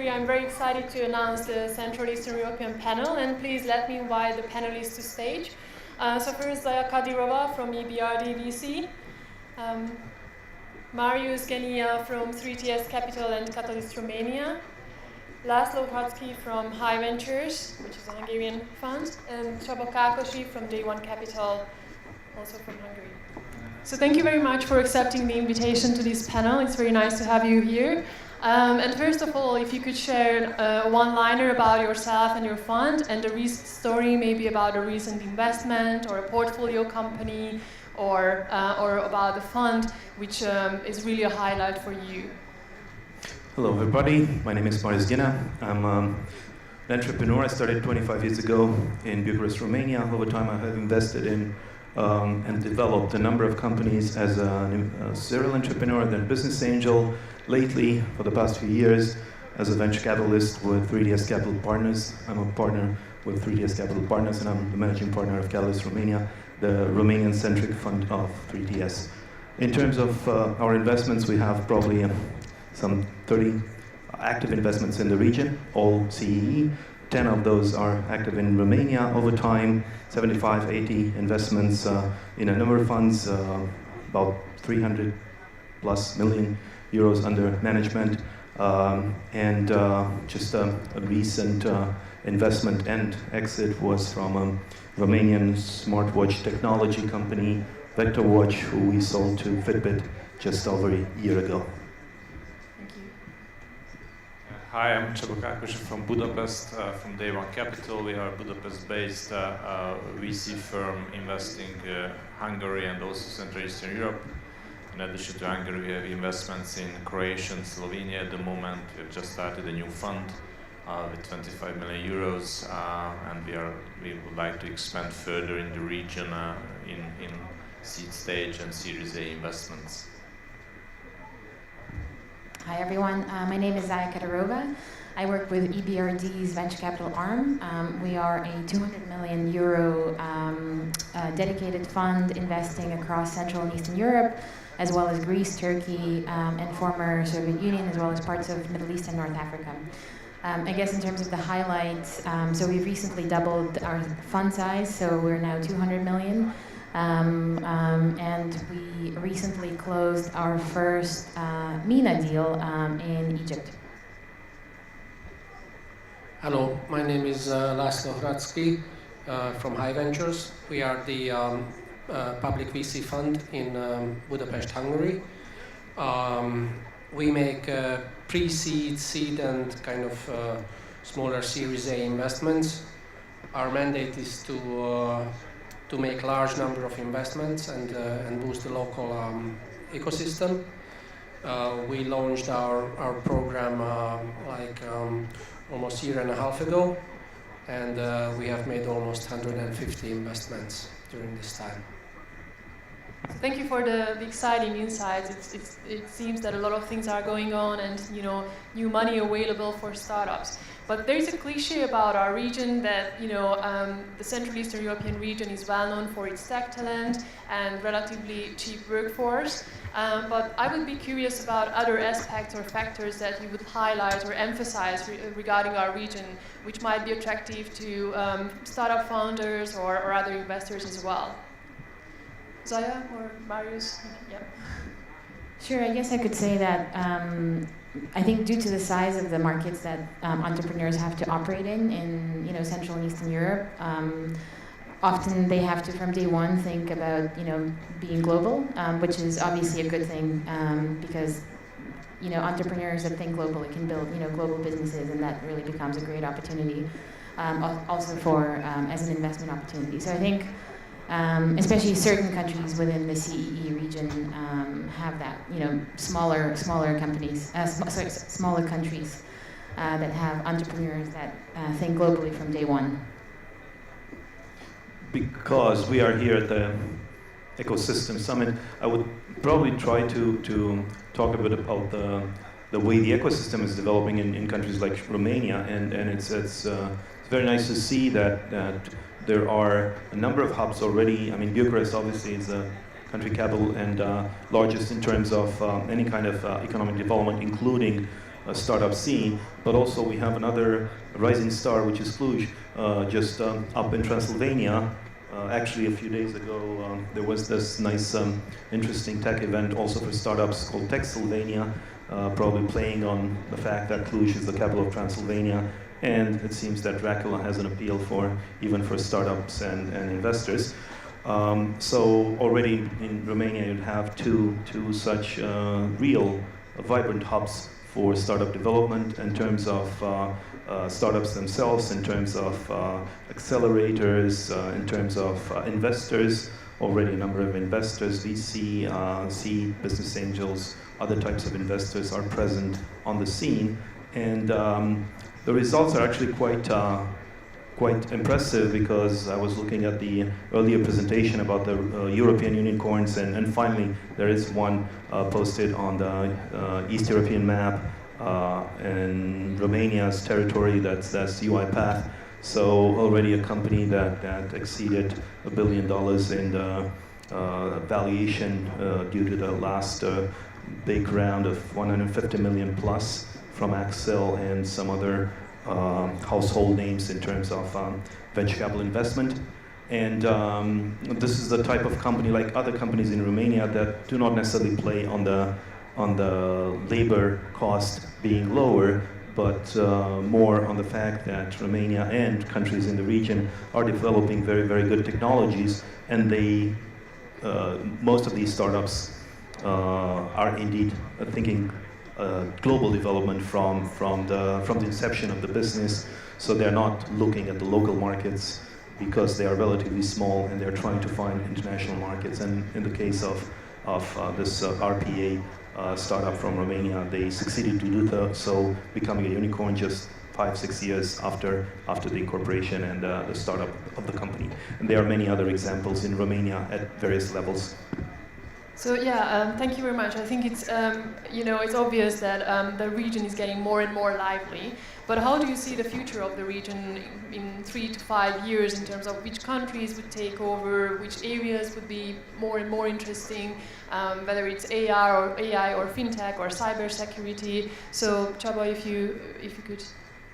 Hungary, I'm very excited to announce the Central Eastern European panel, and please let me invite the panelists to stage. So first, Zaya Kadirova from EBRD VC, Marius Genia from 3TS Capital and Catalyst Romania, Laszlo Hradsky from High Ventures, which is a Hungarian fund, and Csaba Kákosi from Day One Capital, also from Hungary. So thank you very much for accepting the invitation to this panel. It's very nice to have you here. And first of all, if you could share a one-liner about yourself and your fund, and the recent story, maybe about a recent investment or a portfolio company, or about the fund, which is really a highlight for you. Hello everybody, my name is Marius Gena. I'm an entrepreneur. I started 25 years ago in Bucharest, Romania. Over time I have invested in and developed a number of companies as a serial entrepreneur, then business angel. Lately, for the past few years, as a venture capitalist with 3DS Capital Partners. I'm a partner with 3DS Capital Partners, and I'm the managing partner of Catalyst Romania, the Romanian-centric fund of 3DS. In terms of our investments, we have probably some 30 active investments in the region, all CEE. 10 of those are active in Romania. Over time, 75, 80 investments in a number of funds, about 300 plus million euros under management. And just a recent investment and exit was from a Romanian smartwatch technology company, VectorWatch, who we sold to Fitbit just over a year ago. Hi, I'm Csaba Kákosi from Budapest, from Day One Capital. We are a Budapest-based VC firm investing Hungary and also Central Eastern Europe. In addition to Hungary, we have investments in Croatia and Slovenia at the moment. We've just started a new fund with 25 million euros, and we would like to expand further in the region in seed stage and Series A investments. Hi everyone, my name is Zaya Kadirova. I work with EBRD's venture capital arm. We are a 200 million euro dedicated fund investing across Central and Eastern Europe, as well as Greece, Turkey, and former Soviet Union, as well as parts of Middle East and North Africa. I guess in terms of the highlights, so we've recently doubled our fund size, so we're now 200 million. And we recently closed our first MENA deal in Egypt. Hello, my name is Laszlo Hradsky from High Ventures. We are the public VC fund in Budapest, Hungary. We make pre-seed, seed, and kind of smaller Series A investments. Our mandate is to make large number of investments and boost the local ecosystem. We launched our program almost a year and a half ago, and we have made almost 150 investments during this time. Thank you for the exciting insights. It seems that a lot of things are going on, and new money available for startups. But there is a cliche about our region that the Central Eastern European region is well known for its tech talent and relatively cheap workforce. But I would be curious about other aspects or factors that you would highlight or emphasize regarding our region, which might be attractive to startup founders or other investors as well. Zaya or Marius? Yeah. Sure, I guess I could say that I think due to the size of the markets that entrepreneurs have to operate in Central and Eastern Europe, often they have to, from day one, think about being global, which is obviously a good thing because entrepreneurs that think globally can build global businesses, and that really becomes a great opportunity, also for as an investment opportunity. So I think. Especially certain countries within the CEE region have that, smaller companies, smaller countries that have entrepreneurs that think globally from day one. Because we are here at the Ecosystem Summit, I would probably try to talk a bit about the way the ecosystem is developing in countries like Romania, and it's very nice to see that there are a number of hubs already. I mean, Bucharest obviously is the country capital and largest in terms of any kind of economic development, including startup scene. But also we have another rising star, which is Cluj, just up in Transylvania. Actually, a few days ago, there was this nice, interesting tech event also for startups called Techsylvania, probably playing on the fact that Cluj is the capital of Transylvania, and it seems that Dracula has an appeal for even for startups and investors. So already in Romania, you'd have two such real vibrant hubs for startup development in terms of startups themselves, in terms of accelerators, in terms of investors. Already a number of investors, VC, seed, business angels, other types of investors are present on the scene. And the results are actually quite impressive, because I was looking at the earlier presentation about the European unicorns, and finally there is one posted on the East European map in Romania's territory. That's UiPath. So already a company that exceeded $1 billion in the valuation due to the last big round of 150 million plus from Axel and some other household names in terms of venture capital investment. And this is the type of company, like other companies in Romania, that do not necessarily play on the labor cost being lower, but more on the fact that Romania and countries in the region are developing very, very good technologies, and they, most of these startups are indeed thinking global development from the inception of the business. So they're not looking at the local markets because they are relatively small, and they're trying to find international markets. And in the case of this RPA startup from Romania, they succeeded to do so, becoming a unicorn just 5-6 years after the incorporation and the startup of the company. And there are many other examples in Romania at various levels. So yeah, thank you very much. I think it's it's obvious that the region is getting more and more lively. But how do you see the future of the region in 3 to 5 years in terms of which countries would take over, which areas would be more and more interesting, whether it's AI or fintech or cybersecurity? So Csaba, if you could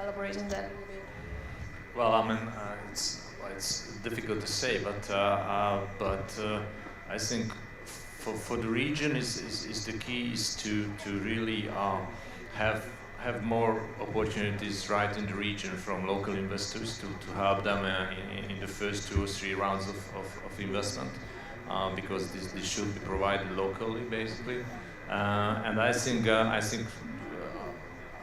elaborate on that a little bit. Well, I mean, it's difficult to say, but I think for the region is the key is to really have more opportunities right in the region from local investors to help them in the first 2 or 3 rounds of investment, because this should be provided locally basically. And I think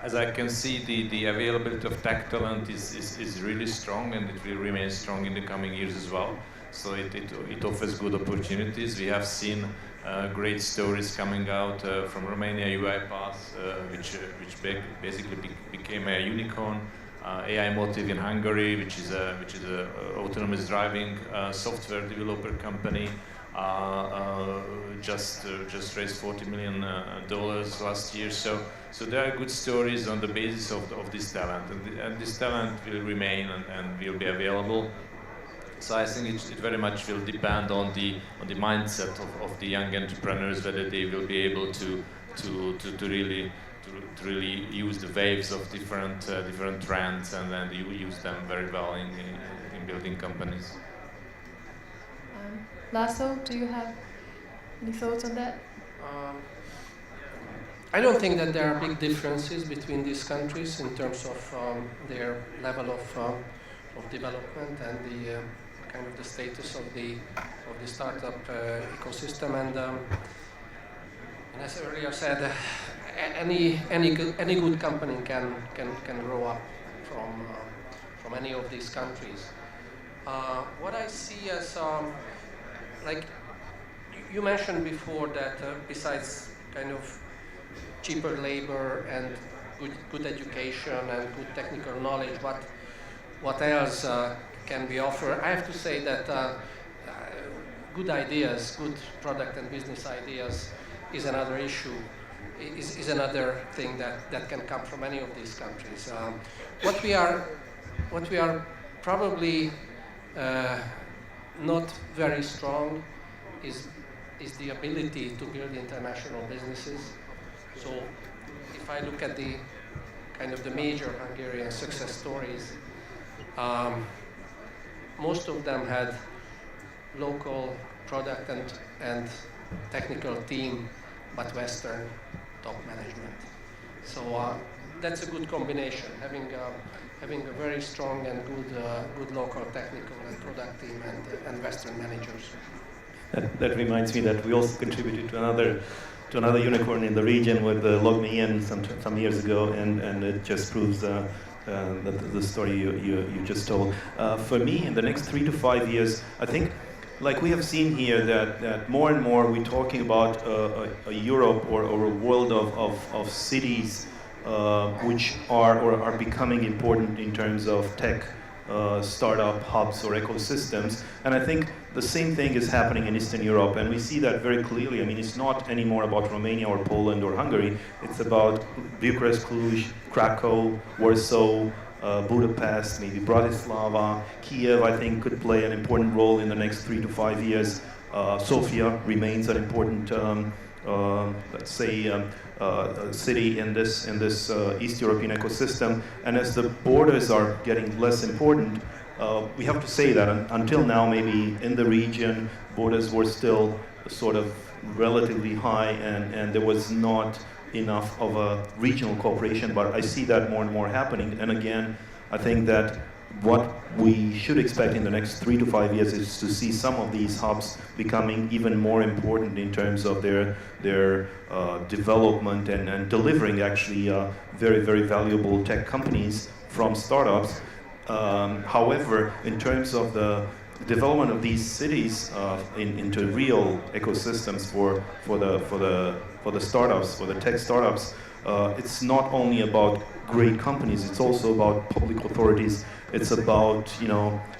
as I can see, the availability of tech talent is really strong, and it will remain strong in the coming years as well. So it offers good opportunities. We have seen great stories coming out from Romania, UiPath, which basically became a unicorn. AI Motive in Hungary, which is a autonomous driving software developer company, just raised $40 million last year. So there are good stories on the basis of this talent, and this talent will remain and will be available. So I think it very much will depend on the mindset of the young entrepreneurs, whether they will be able to really use the waves of different trends, and then you use them very well in building companies. László, do you have any thoughts on that? I don't think that there are big differences between these countries in terms of their level of development and the kind of the status of the startup ecosystem. And as I earlier said, any good company can grow up from any of these countries. What I see as like you mentioned before, that besides kind of cheaper labor and good education and good technical knowledge, what else can be offered? I have to say that good ideas, good product and business ideas is another issue, is another thing that can come from any of these countries. What we are probably not very strong is the ability to build international businesses. So if I look at the kind of the major Hungarian success stories, most of them had local product and technical team, but Western top management. So that's a good combination, having a very strong and good local technical and product team and Western managers. That reminds me that we also contributed to another unicorn in the region with LogMeIn some years ago, and it just proves the story you just told. For me, in the next 3 to 5 years, I think, like we have seen here, that more and more we're talking about a Europe or a world of cities which are becoming important in terms of tech startup hubs or ecosystems. And I think the same thing is happening in Eastern Europe, and we see that very clearly. I mean, it's not anymore about Romania or Poland or Hungary. It's about Bucharest, Cluj, Krakow, Warsaw, Budapest, maybe Bratislava. Kiev, I think, could play an important role in the next 3 to 5 years. Sofia remains an important, let's say, city in this East European ecosystem. And as the borders are getting less important, we have to say that until now, maybe in the region, borders were still sort of relatively high, and there was not enough of a regional cooperation. But I see that more and more happening. And again, I think that what we should expect in the next 3 to 5 years is to see some of these hubs becoming even more important in terms of their development and delivering actually very, very valuable tech companies from startups. However, in terms of the development of these cities into real ecosystems for the startups, for the tech startups, it's not only about great companies, it's also about public authorities. It's about,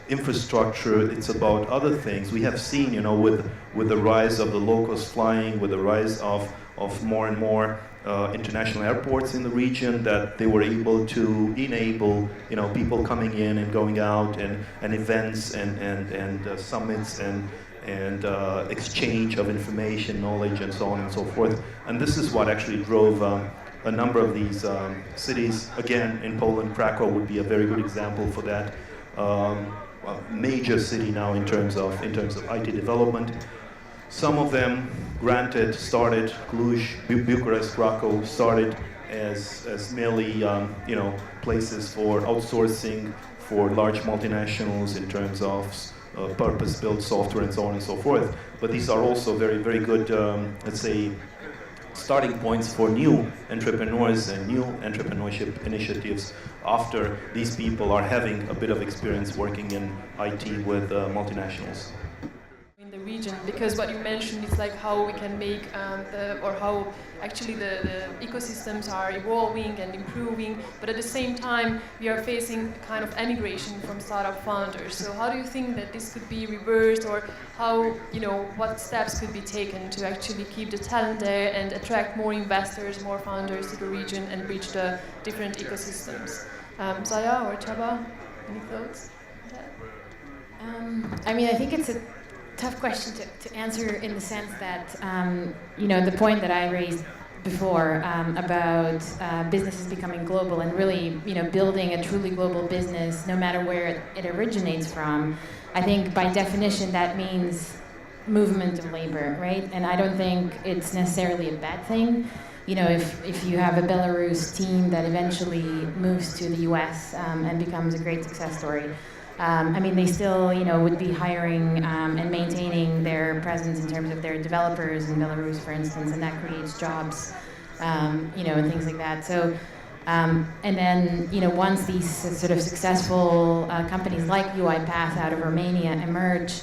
infrastructure. It's about other things. We have seen, with the rise of the low-cost flying, with the rise of more and more international airports in the region, that they were able to enable, people coming in and going out, and events and summits and exchange of information, knowledge, and so on and so forth. And this is what actually drove a number of these cities. Again, in Poland, Krakow would be a very good example for that. A major city now in terms of IT development. Some of them, granted, started, Cluj, Bucharest, Krakow, started as merely places for outsourcing for large multinationals in terms of purpose-built software and so on and so forth. But these are also very, very good, let's say, starting points for new entrepreneurs and new entrepreneurship initiatives after these people are having a bit of experience working in IT with multinationals. In the region, because what you mentioned is like how we can make how actually the ecosystems are evolving and improving, but at the same time we are facing kind of emigration from startup founders. So how do you think that this could be reversed, or how, what steps could be taken to actually keep the talent there and attract more investors, more founders to the region and reach the different ecosystems? Zaya or Csaba, any thoughts on that? I think it's a tough question to answer, in the sense that, the point that I raised before about businesses becoming global and really, building a truly global business, no matter where it originates from, I think by definition that means movement of labor, right? And I don't think it's necessarily a bad thing. If you have a Belarus team that eventually moves to the US and becomes a great success story, they still, would be hiring and maintaining their presence in terms of their developers in Belarus, for instance, and that creates jobs, and things like that. So, and then, once these sort of successful companies like UiPath out of Romania emerge,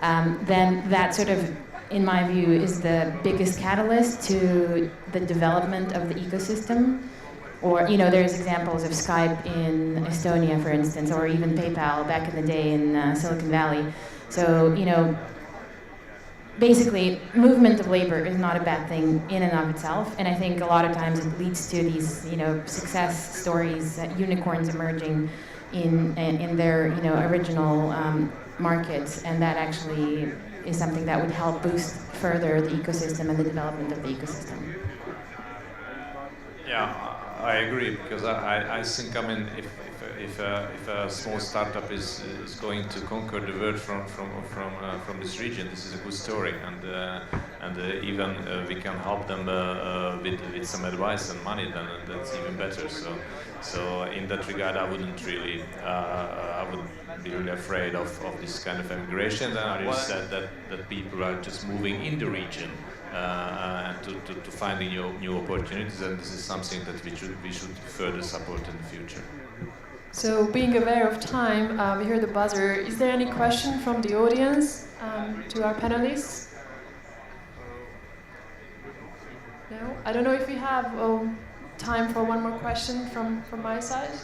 then that sort of, in my view, is the biggest catalyst to the development of the ecosystem. Or, there's examples of Skype in Estonia, for instance, or even PayPal back in the day in Silicon Valley. So, basically, movement of labor is not a bad thing in and of itself. And I think a lot of times it leads to these, success stories, unicorns emerging in their, original markets. And that actually is something that would help boost further the ecosystem and the development of the ecosystem. Yeah, I agree, because I think, I mean, if a small startup is going to conquer the world from this region, this is a good story, and even we can help them with some advice and money, then that's even better. So in that regard, I wouldn't really I would be really afraid of this kind of immigration. And I just said that people are just moving in the region. To finding new opportunities, and this is something that we should further support in the future. So, being aware of time, we hear the buzzer. Is there any question from the audience to our panelists? No? I don't know if we have time for one more question from my side.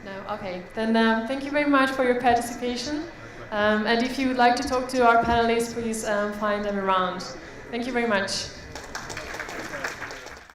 No? Okay. Then thank you very much for your participation. And if you would like to talk to our panelists, please find them around. Thank you very much.